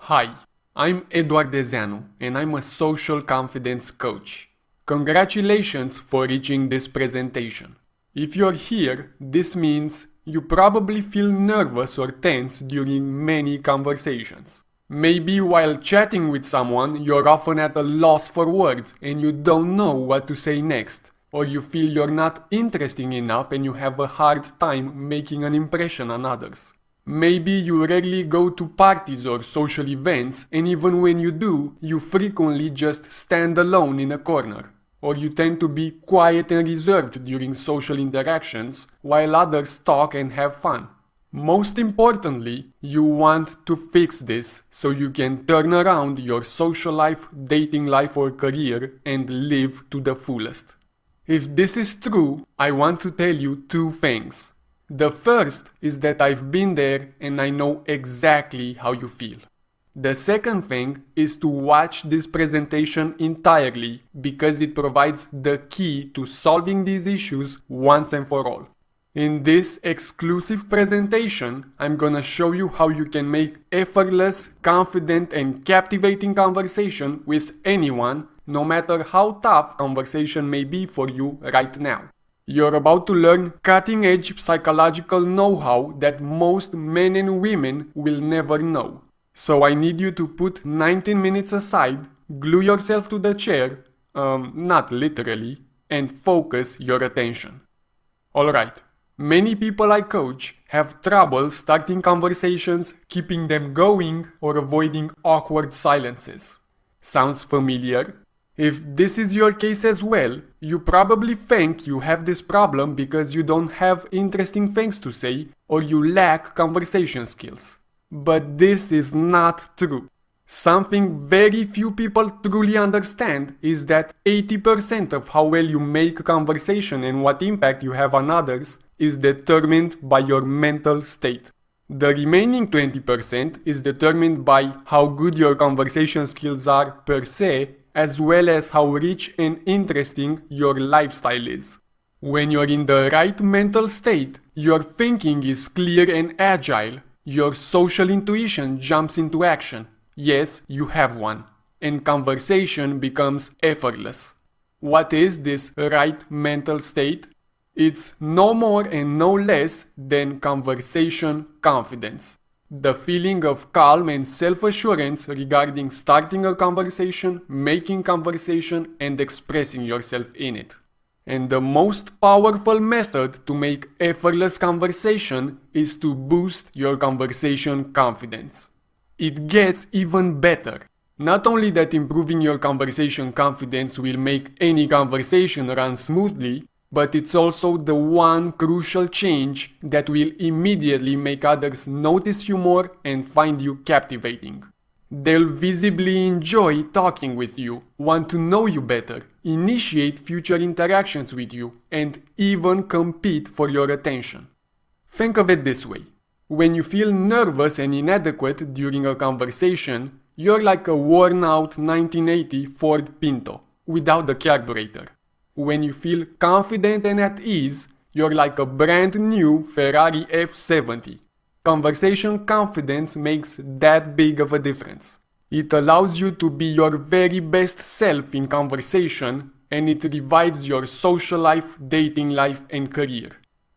Hi, I'm Eduard Ezeanu and I'm a social confidence coach. Congratulations for reaching this presentation. If you're here, this means you probably feel nervous or tense during many conversations. Maybe while chatting with someone, you're often at a loss for words and you don't know what to say next, or you feel you're not interesting enough and you have a hard time making an impression on others. Maybe you rarely go to parties or social events, and even when you do, you frequently just stand alone in a corner. Or you tend to be quiet and reserved during social interactions, while others talk and have fun. Most importantly, you want to fix this so you can turn around your social life, dating life or career and live to the fullest. If this is true, I want to tell you two things. The first is that I've been there and I know exactly how you feel. The second thing is to watch this presentation entirely because it provides the key to solving these issues once and for all. In this exclusive presentation, I'm gonna show you how you can make effortless, confident and captivating conversation with anyone, no matter how tough conversation may be for you right now. You're about to learn cutting-edge psychological know-how that most men and women will never know. So I need you to put 19 minutes aside, glue yourself to the chair, not literally, and focus your attention. Alright, many people I coach have trouble starting conversations, keeping them going, or avoiding awkward silences. Sounds familiar? If this is your case as well, you probably think you have this problem because you don't have interesting things to say or you lack conversation skills. But this is not true. Something very few people truly understand is that 80% of how well you make conversation and what impact you have on others is determined by your mental state. The remaining 20% is determined by how good your conversation skills are per se, as well as how rich and interesting your lifestyle is. When you're in the right mental state, your thinking is clear and agile. Your social intuition jumps into action. Yes, you have one. And conversation becomes effortless. What is this right mental state? It's no more and no less than conversation confidence. The feeling of calm and self-assurance regarding starting a conversation, making conversation, and expressing yourself in it. And the most powerful method to make effortless conversation is to boost your conversation confidence. It gets even better. Not only that improving your conversation confidence will make any conversation run smoothly, but it's also the one crucial change that will immediately make others notice you more and find you captivating. They'll visibly enjoy talking with you, want to know you better, initiate future interactions with you, and even compete for your attention. Think of it this way. When you feel nervous and inadequate during a conversation, you're like a worn-out 1980 Ford Pinto, without the carburetor. When you feel confident and at ease, you're like a brand new Ferrari F70. Conversation confidence makes that big of a difference. It allows you to be your very best self in conversation, and it revives your social life, dating life, and career.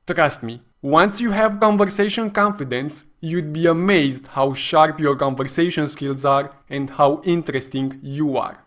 Trust me, once you have conversation confidence, you'd be amazed how sharp your conversation skills are and how interesting you are.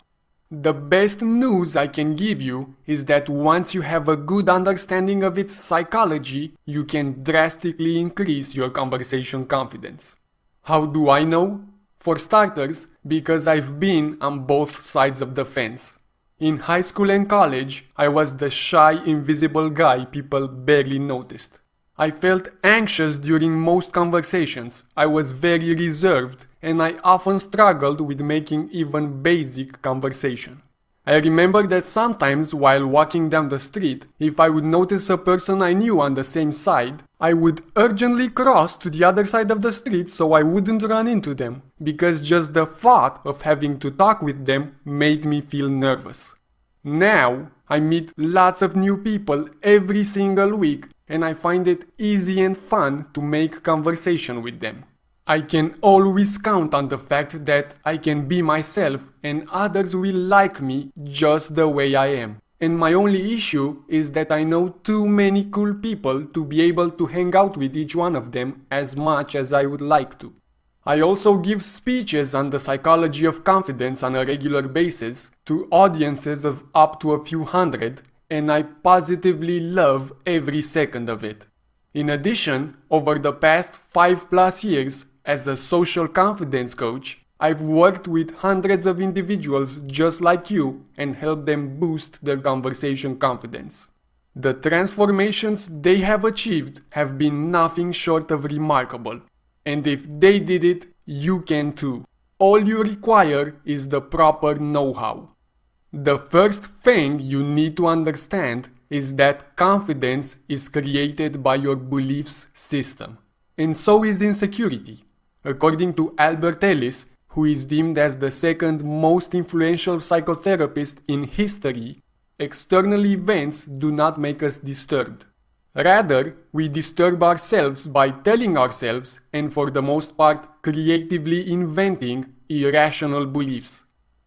The best news I can give you is that once you have a good understanding of its psychology, you can drastically increase your conversation confidence. How do I know? For starters, because I've been on both sides of the fence. In high school and college, I was the shy, invisible guy people barely noticed. I felt anxious during most conversations, I was very reserved, and I often struggled with making even basic conversation. I remember that sometimes while walking down the street, if I would notice a person I knew on the same side, I would urgently cross to the other side of the street so I wouldn't run into them, because just the thought of having to talk with them made me feel nervous. Now, I meet lots of new people every single week and I find it easy and fun to make conversation with them. I can always count on the fact that I can be myself and others will like me just the way I am. And my only issue is that I know too many cool people to be able to hang out with each one of them as much as I would like to. I also give speeches on the psychology of confidence on a regular basis to audiences of up to a few hundred, and I positively love every second of it. In addition, over the past 5+ years, as a social confidence coach, I've worked with hundreds of individuals just like you and helped them boost their conversation confidence. The transformations they have achieved have been nothing short of remarkable. And if they did it, you can too. All you require is the proper know-how. The first thing you need to understand is that confidence is created by your beliefs system. And so is insecurity. According to Albert Ellis, who is deemed as the second most influential psychotherapist in history, external events do not make us disturbed. Rather, we disturb ourselves by telling ourselves, and for the most part creatively inventing, irrational beliefs.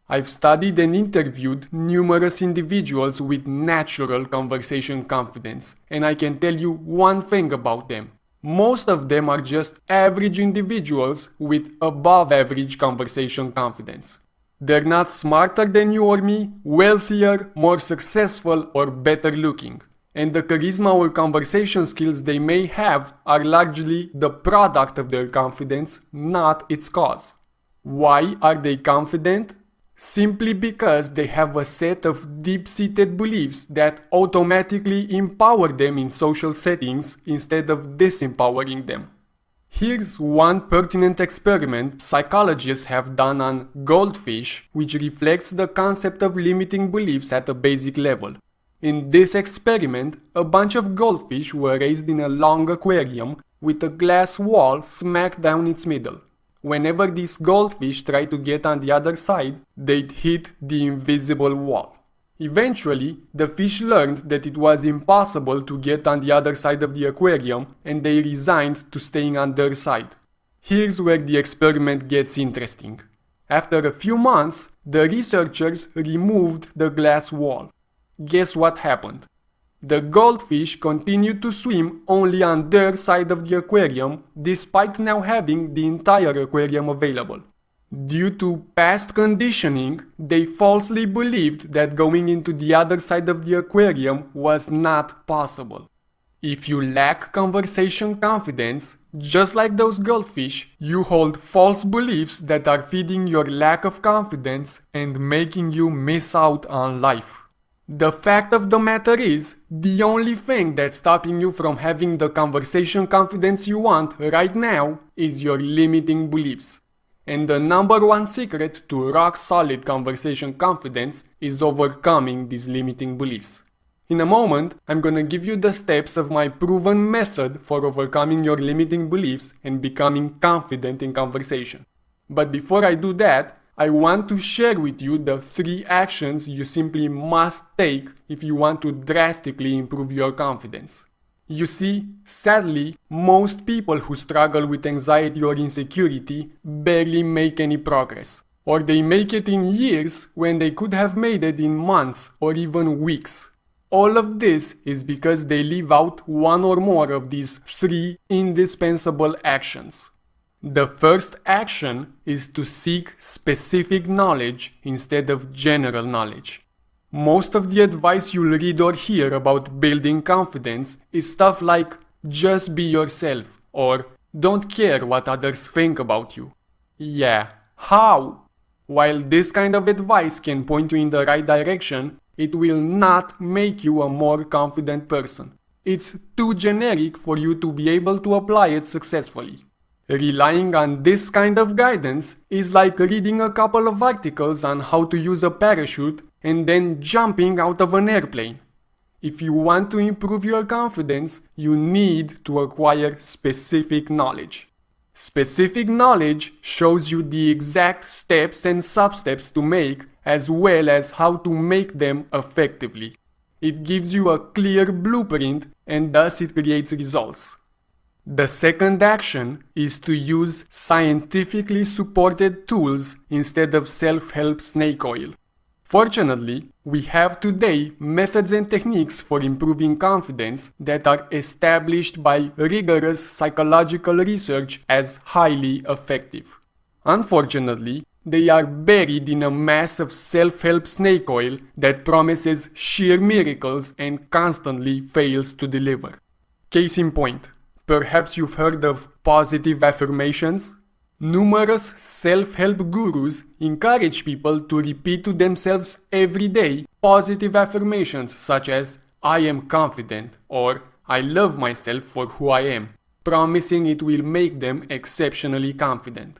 I've studied and interviewed numerous individuals with natural conversation confidence, and I can tell you one thing about them. Most of them are just average individuals with above average conversation confidence. They're not smarter than you or me, wealthier, more successful, or better looking. And the charisma or conversation skills they may have are largely the product of their confidence, not its cause. Why are they confident? Simply because they have a set of deep-seated beliefs that automatically empower them in social settings instead of disempowering them. Here's one pertinent experiment psychologists have done on goldfish, which reflects the concept of limiting beliefs at a basic level. In this experiment, a bunch of goldfish were raised in a long aquarium with a glass wall smack down its middle. Whenever these goldfish tried to get on the other side, they'd hit the invisible wall. Eventually, the fish learned that it was impossible to get on the other side of the aquarium, and they resigned to staying on their side. Here's where the experiment gets interesting. After a few months, the researchers removed the glass wall. Guess what happened? The goldfish continued to swim only on their side of the aquarium, despite now having the entire aquarium available. Due to past conditioning, they falsely believed that going into the other side of the aquarium was not possible. If you lack conversation confidence, just like those goldfish, you hold false beliefs that are feeding your lack of confidence and making you miss out on life. The fact of the matter is, the only thing that's stopping you from having the conversation confidence you want right now is your limiting beliefs. And the number one secret to rock solid conversation confidence is overcoming these limiting beliefs. In a moment, I'm gonna give you the steps of my proven method for overcoming your limiting beliefs and becoming confident in conversation. But before I do that, I want to share with you the 3 actions you simply must take if you want to drastically improve your confidence. You see, sadly, most people who struggle with anxiety or insecurity barely make any progress. Or they make it in years when they could have made it in months or even weeks. All of this is because they leave out one or more of these 3 indispensable actions. The first action is to seek specific knowledge instead of general knowledge. Most of the advice you'll read or hear about building confidence is stuff like just be yourself or don't care what others think about you. Yeah, how? While this kind of advice can point you in the right direction, it will not make you a more confident person. It's too generic for you to be able to apply it successfully. Relying on this kind of guidance is like reading a couple of articles on how to use a parachute and then jumping out of an airplane. If you want to improve your confidence, you need to acquire specific knowledge. Specific knowledge shows you the exact steps and sub-steps to make, as well as how to make them effectively. It gives you a clear blueprint and thus it creates results. The second action is to use scientifically supported tools instead of self-help snake oil. Fortunately, we have today methods and techniques for improving confidence that are established by rigorous psychological research as highly effective. Unfortunately, they are buried in a mass of self-help snake oil that promises sheer miracles and constantly fails to deliver. Case in point, perhaps you've heard of positive affirmations? Numerous self-help gurus encourage people to repeat to themselves every day positive affirmations such as "I am confident" or "I love myself for who I am," promising it will make them exceptionally confident.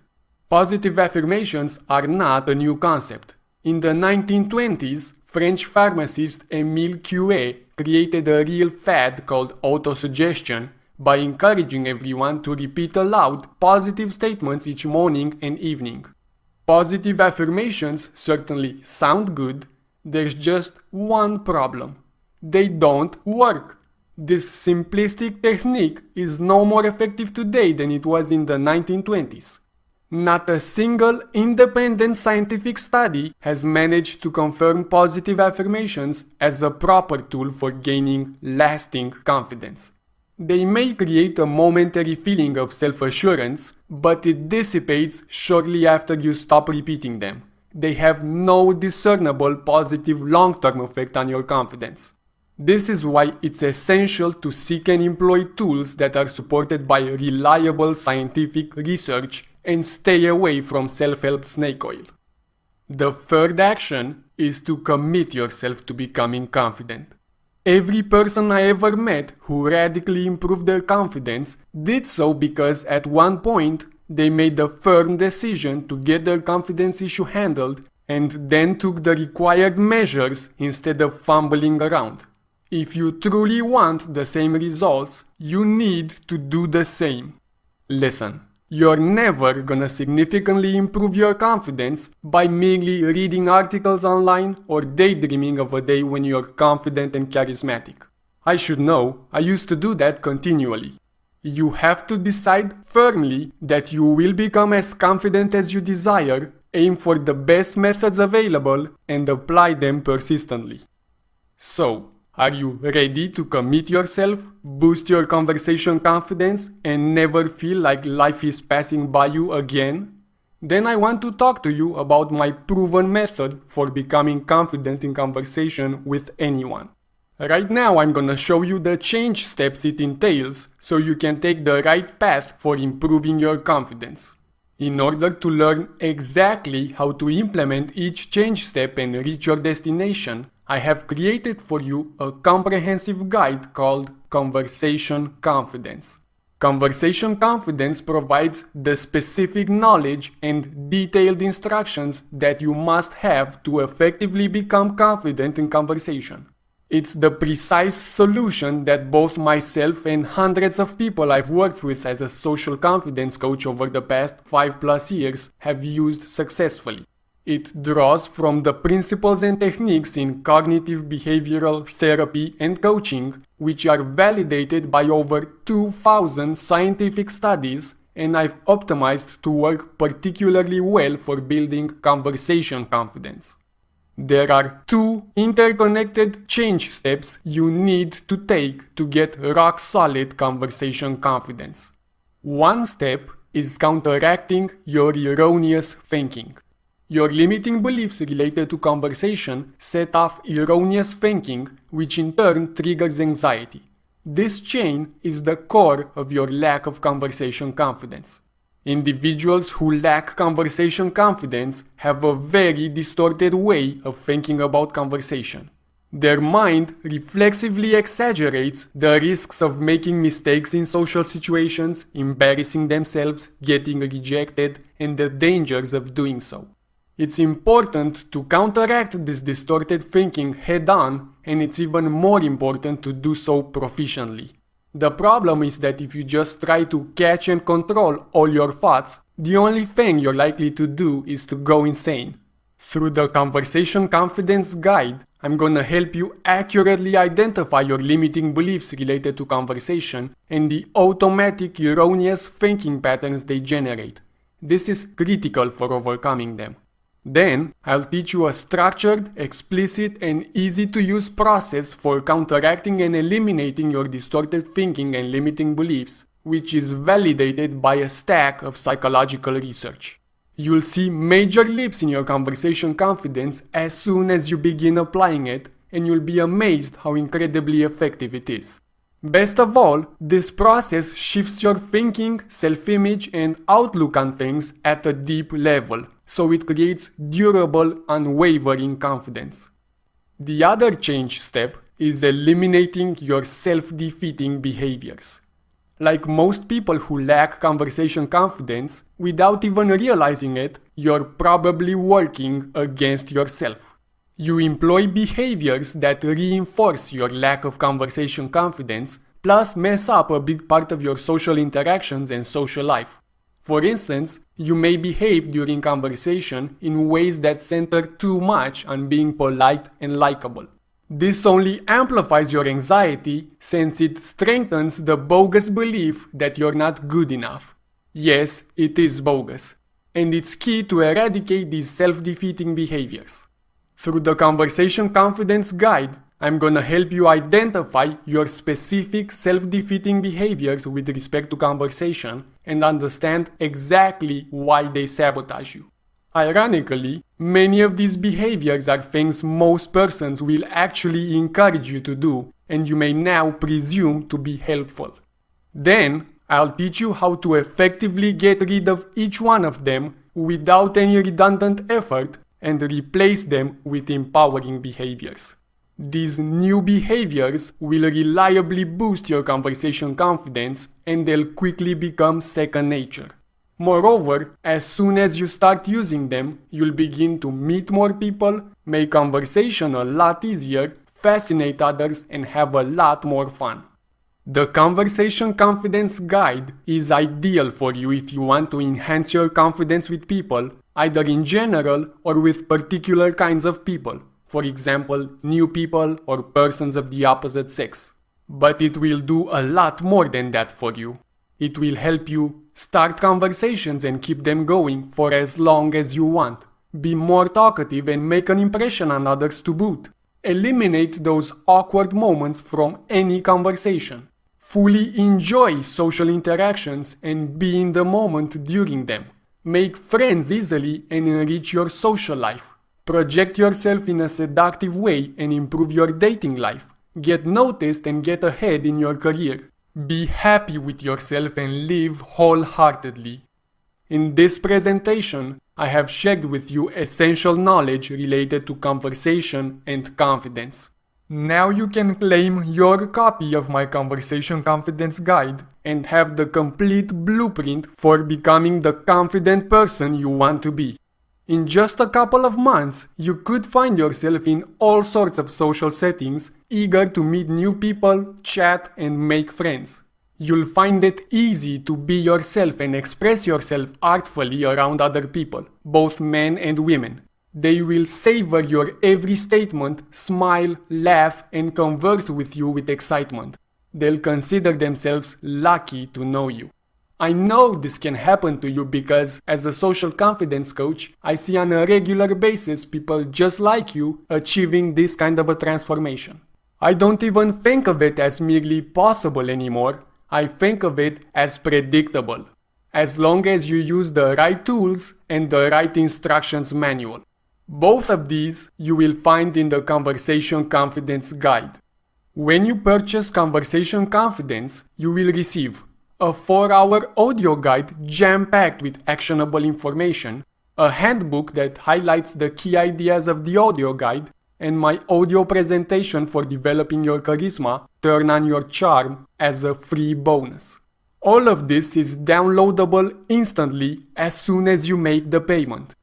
Positive affirmations are not a new concept. In the 1920s, French pharmacist Émile Coué created a real fad called autosuggestion by encouraging everyone to repeat aloud positive statements each morning and evening. Positive affirmations certainly sound good, there's just one problem. They don't work. This simplistic technique is no more effective today than it was in the 1920s. Not a single independent scientific study has managed to confirm positive affirmations as a proper tool for gaining lasting confidence. They may create a momentary feeling of self-assurance, but it dissipates shortly after you stop repeating them. They have no discernible positive long-term effect on your confidence. This is why it's essential to seek and employ tools that are supported by reliable scientific research and stay away from self-help snake oil. The third action is to commit yourself to becoming confident. Every person I ever met who radically improved their confidence did so because at one point they made a firm decision to get their confidence issue handled and then took the required measures instead of fumbling around. If you truly want the same results, you need to do the same. Listen, you're never gonna significantly improve your confidence by merely reading articles online or daydreaming of a day when you're confident and charismatic. I should know, I used to do that continually. You have to decide firmly that you will become as confident as you desire, aim for the best methods available, and apply them persistently. So, are you ready to commit yourself, boost your conversation confidence, and never feel like life is passing by you again? Then I want to talk to you about my proven method for becoming confident in conversation with anyone. Right now I'm gonna show you the change steps it entails so you can take the right path for improving your confidence. In order to learn exactly how to implement each change step and reach your destination, I have created for you a comprehensive guide called Conversation Confidence. Conversation Confidence provides the specific knowledge and detailed instructions that you must have to effectively become confident in conversation. It's the precise solution that both myself and hundreds of people I've worked with as a social confidence coach over the past 5+ years have used successfully. It draws from the principles and techniques in cognitive behavioral therapy and coaching, which are validated by over 2,000 scientific studies, and I've optimized to work particularly well for building conversation confidence. There are 2 interconnected change steps you need to take to get rock-solid conversation confidence. One step is counteracting your erroneous thinking. Your limiting beliefs related to conversation set off erroneous thinking, which in turn triggers anxiety. This chain is the core of your lack of conversation confidence. Individuals who lack conversation confidence have a very distorted way of thinking about conversation. Their mind reflexively exaggerates the risks of making mistakes in social situations, embarrassing themselves, getting rejected, and the dangers of doing so. It's important to counteract this distorted thinking head-on, and it's even more important to do so proficiently. The problem is that if you just try to catch and control all your thoughts, the only thing you're likely to do is to go insane. Through the Conversation Confidence Guide, I'm gonna help you accurately identify your limiting beliefs related to conversation and the automatic erroneous thinking patterns they generate. This is critical for overcoming them. Then, I'll teach you a structured, explicit, and easy-to-use process for counteracting and eliminating your distorted thinking and limiting beliefs, which is validated by a stack of psychological research. You'll see major leaps in your conversation confidence as soon as you begin applying it, and you'll be amazed how incredibly effective it is. Best of all, this process shifts your thinking, self-image, and outlook on things at a deep level, so it creates durable, unwavering confidence. The other change step is eliminating your self-defeating behaviors. Like most people who lack conversation confidence, without even realizing it, you're probably working against yourself. You employ behaviors that reinforce your lack of conversation confidence, plus mess up a big part of your social interactions and social life. For instance, you may behave during conversation in ways that center too much on being polite and likable. This only amplifies your anxiety since it strengthens the bogus belief that you're not good enough. Yes, it is bogus, and it's key to eradicate these self-defeating behaviors. Through the Conversation Confidence Guide, I'm gonna help you identify your specific self-defeating behaviors with respect to conversation and understand exactly why they sabotage you. Ironically, many of these behaviors are things most persons will actually encourage you to do, and you may now presume to be helpful. Then, I'll teach you how to effectively get rid of each one of them without any redundant effort and replace them with empowering behaviors. These new behaviors will reliably boost your conversation confidence, and they'll quickly become second nature. Moreover, as soon as you start using them, you'll begin to meet more people, make conversation a lot easier, fascinate others, and have a lot more fun. The Conversation Confidence Guide is ideal for you if you want to enhance your confidence with people, either in general or with particular kinds of people, for example, new people or persons of the opposite sex. But it will do a lot more than that for you. It will help you start conversations and keep them going for as long as you want. Be more talkative and make an impression on others to boot. Eliminate those awkward moments from any conversation. Fully enjoy social interactions and be in the moment during them. Make friends easily and enrich your social life. Project yourself in a seductive way and improve your dating life. Get noticed and get ahead in your career. Be happy with yourself and live wholeheartedly. In this presentation, I have shared with you essential knowledge related to conversation and confidence. Now you can claim your copy of my Conversation Confidence Guide and have the complete blueprint for becoming the confident person you want to be. In just a couple of months, you could find yourself in all sorts of social settings, eager to meet new people, chat, and make friends. You'll find it easy to be yourself and express yourself artfully around other people, both men and women. They will savor your every statement, smile, laugh, and converse with you with excitement. They'll consider themselves lucky to know you. I know this can happen to you because, as a social confidence coach, I see on a regular basis people just like you achieving this kind of a transformation. I don't even think of it as merely possible anymore. I think of it as predictable, as long as you use the right tools and the right instructions manual. Both of these you will find in the Conversation Confidence Guide. When you purchase Conversation Confidence, you will receive a 4-hour audio guide jam-packed with actionable information, a handbook that highlights the key ideas of the audio guide, and my audio presentation for developing your charisma, turn on your charm, as a free bonus. All of this is downloadable instantly as soon as you make the payment.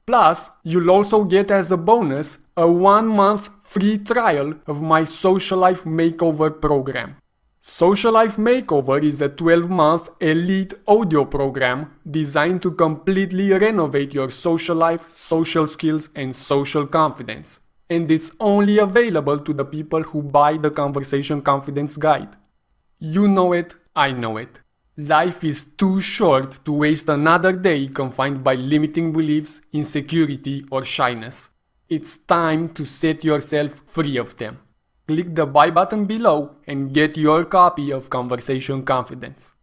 Plus, you'll also get as a bonus a 1-month free trial of my Social Life Makeover program. Social Life Makeover is a 12-month elite audio program designed to completely renovate your social life, social skills, and social confidence. and it's only available to the people who buy the Conversation Confidence Guide. You know it, I know it. Life is too short to waste another day confined by limiting beliefs, insecurity, or shyness. It's time to set yourself free of them. Click the buy button below and get your copy of Conversation Confidence.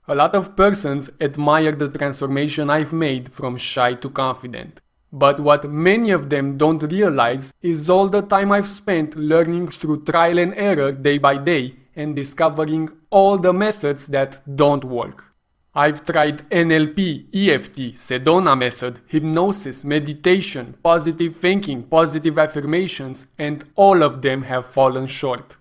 A lot of persons admire the transformation I've made from shy to confident. But what many of them don't realize is all the time I've spent learning through trial and error day by day and discovering all the methods that don't work. I've tried NLP, EFT, Sedona method, hypnosis, meditation, positive thinking, positive affirmations, and all of them have fallen short.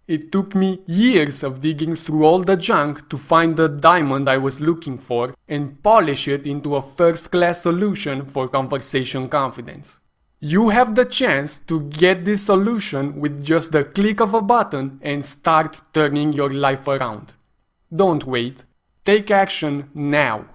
It took me years of digging through all the junk to find the diamond I was looking for and polish it into a first-class solution for conversation confidence. You have the chance to get this solution with just the click of a button and start turning your life around. Don't wait. Take action now.